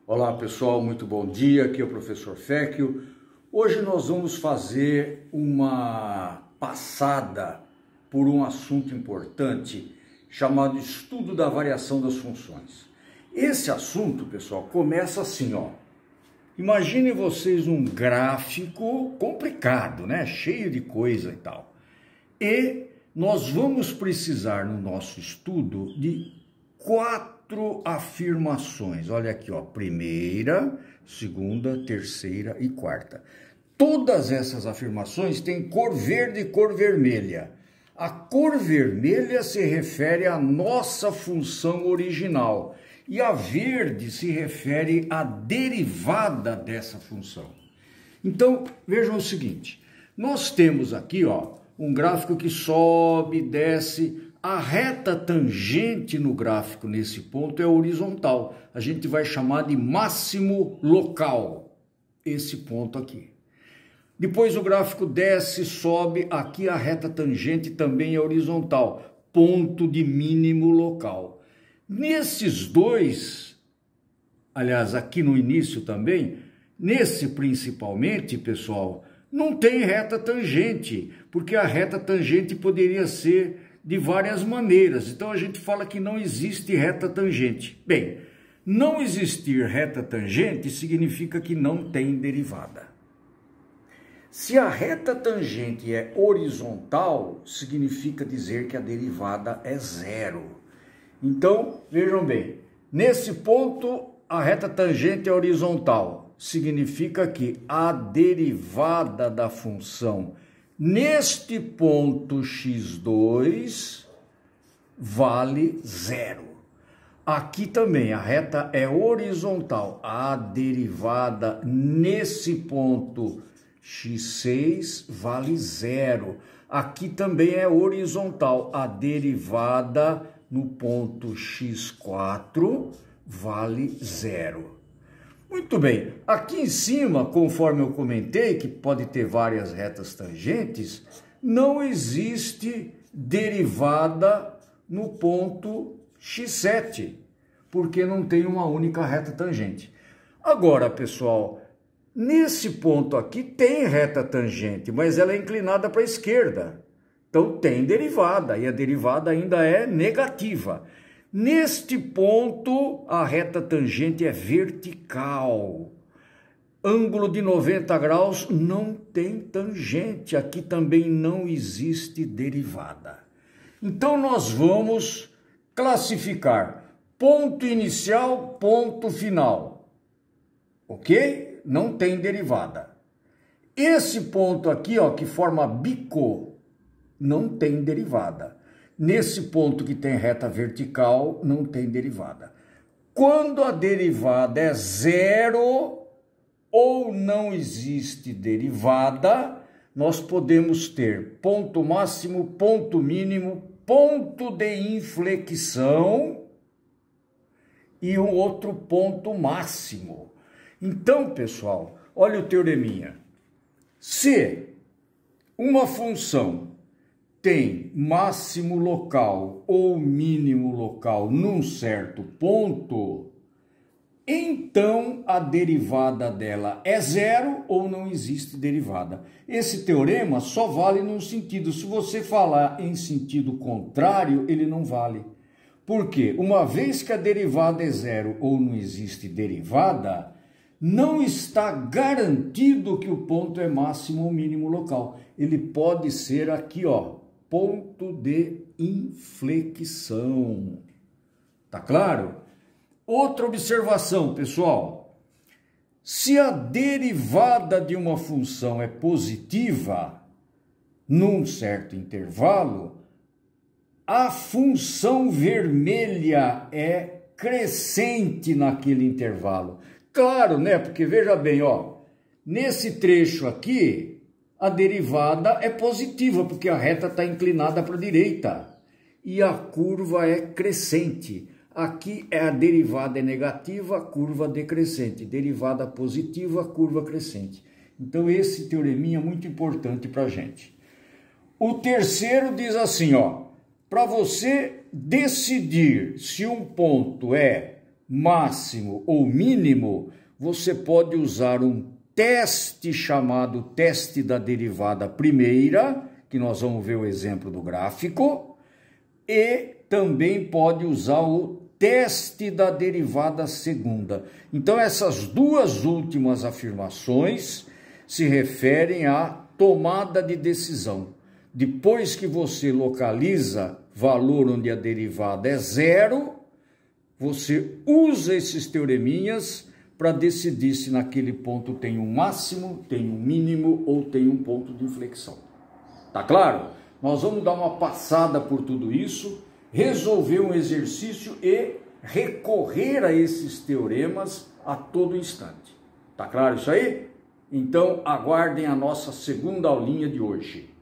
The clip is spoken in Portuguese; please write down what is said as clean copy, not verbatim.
Olá pessoal, muito bom dia, aqui é o professor Féquio. Hoje nós vamos fazer uma passada por um assunto importante chamado estudo da variação das funções. Esse assunto, pessoal, começa assim, ó. Imaginem vocês um gráfico complicado, né? Cheio de coisa e tal. E nós vamos precisar no nosso estudo de 4 afirmações. Olha aqui, ó, primeira, segunda, terceira e quarta. Todas essas afirmações têm cor verde e cor vermelha. A cor vermelha se refere à nossa função original e a verde se refere à derivada dessa função. Então, vejam o seguinte, nós temos aqui, ó, um gráfico que sobe, desce. A reta tangente no gráfico nesse ponto é horizontal. A gente vai chamar de máximo local, esse ponto aqui. Depois o gráfico desce, sobe, aqui a reta tangente também é horizontal, ponto de mínimo local. Nesses dois, aliás, aqui no início também, nesse principalmente, pessoal, não tem reta tangente, porque a reta tangente poderia ser de várias maneiras. Então a gente fala que não existe reta tangente. Bem, não existir reta tangente significa que não tem derivada. Se a reta tangente é horizontal, significa dizer que a derivada é zero. Então, vejam bem, nesse ponto a reta tangente é horizontal, significa que a derivada da função neste ponto x2 vale zero. Aqui também a reta é horizontal. A derivada nesse ponto x6 vale zero. Aqui também é horizontal. A derivada no ponto x4 vale zero. Muito bem, aqui em cima, conforme eu comentei, que pode ter várias retas tangentes, não existe derivada no ponto x7, porque não tem uma única reta tangente. Agora, pessoal, nesse ponto aqui tem reta tangente, mas ela é inclinada para a esquerda. Então tem derivada, e a derivada ainda é negativa. Neste ponto, a reta tangente é vertical. Ângulo de 90 graus não tem tangente. Aqui também não existe derivada. Então, nós vamos classificar ponto inicial, ponto final. Ok? Não tem derivada. Esse ponto aqui, ó, que forma bico, não tem derivada. Nesse ponto que tem reta vertical, não tem derivada. Quando a derivada é zero ou não existe derivada, nós podemos ter ponto máximo, ponto mínimo, ponto de inflexão e um outro ponto máximo. Então, pessoal, olha o teoreminha. Se uma função tem máximo local ou mínimo local num certo ponto, então a derivada dela é zero ou não existe derivada. Esse teorema só vale num sentido. Se você falar em sentido contrário, ele não vale. Por quê? Uma vez que a derivada é zero ou não existe derivada, não está garantido que o ponto é máximo ou mínimo local. Ele pode ser aqui, ó, ponto de inflexão. Tá claro? Outra observação, pessoal. Se a derivada de uma função é positiva, num certo intervalo, a função vermelha é crescente naquele intervalo. Claro, né? Porque veja bem, ó, nesse trecho aqui, a derivada é positiva, porque a reta está inclinada para a direita. E a curva é crescente. Aqui a derivada é negativa, a curva decrescente. Derivada positiva, curva crescente. Então esse teoreminha é muito importante para a gente. O terceiro diz assim, ó, para você decidir se um ponto é máximo ou mínimo, você pode usar um teste chamado teste da derivada primeira, que nós vamos ver o exemplo do gráfico, e também pode usar o teste da derivada segunda. Então, essas duas últimas afirmações se referem à tomada de decisão. Depois que você localiza valor onde a derivada é zero, você usa esses teoreminhas para decidir se naquele ponto tem um máximo, tem um mínimo ou tem um ponto de inflexão. Tá claro? Nós vamos dar uma passada por tudo isso, resolver um exercício e recorrer a esses teoremas a todo instante. Tá claro isso aí? Então aguardem a nossa segunda aulinha de hoje.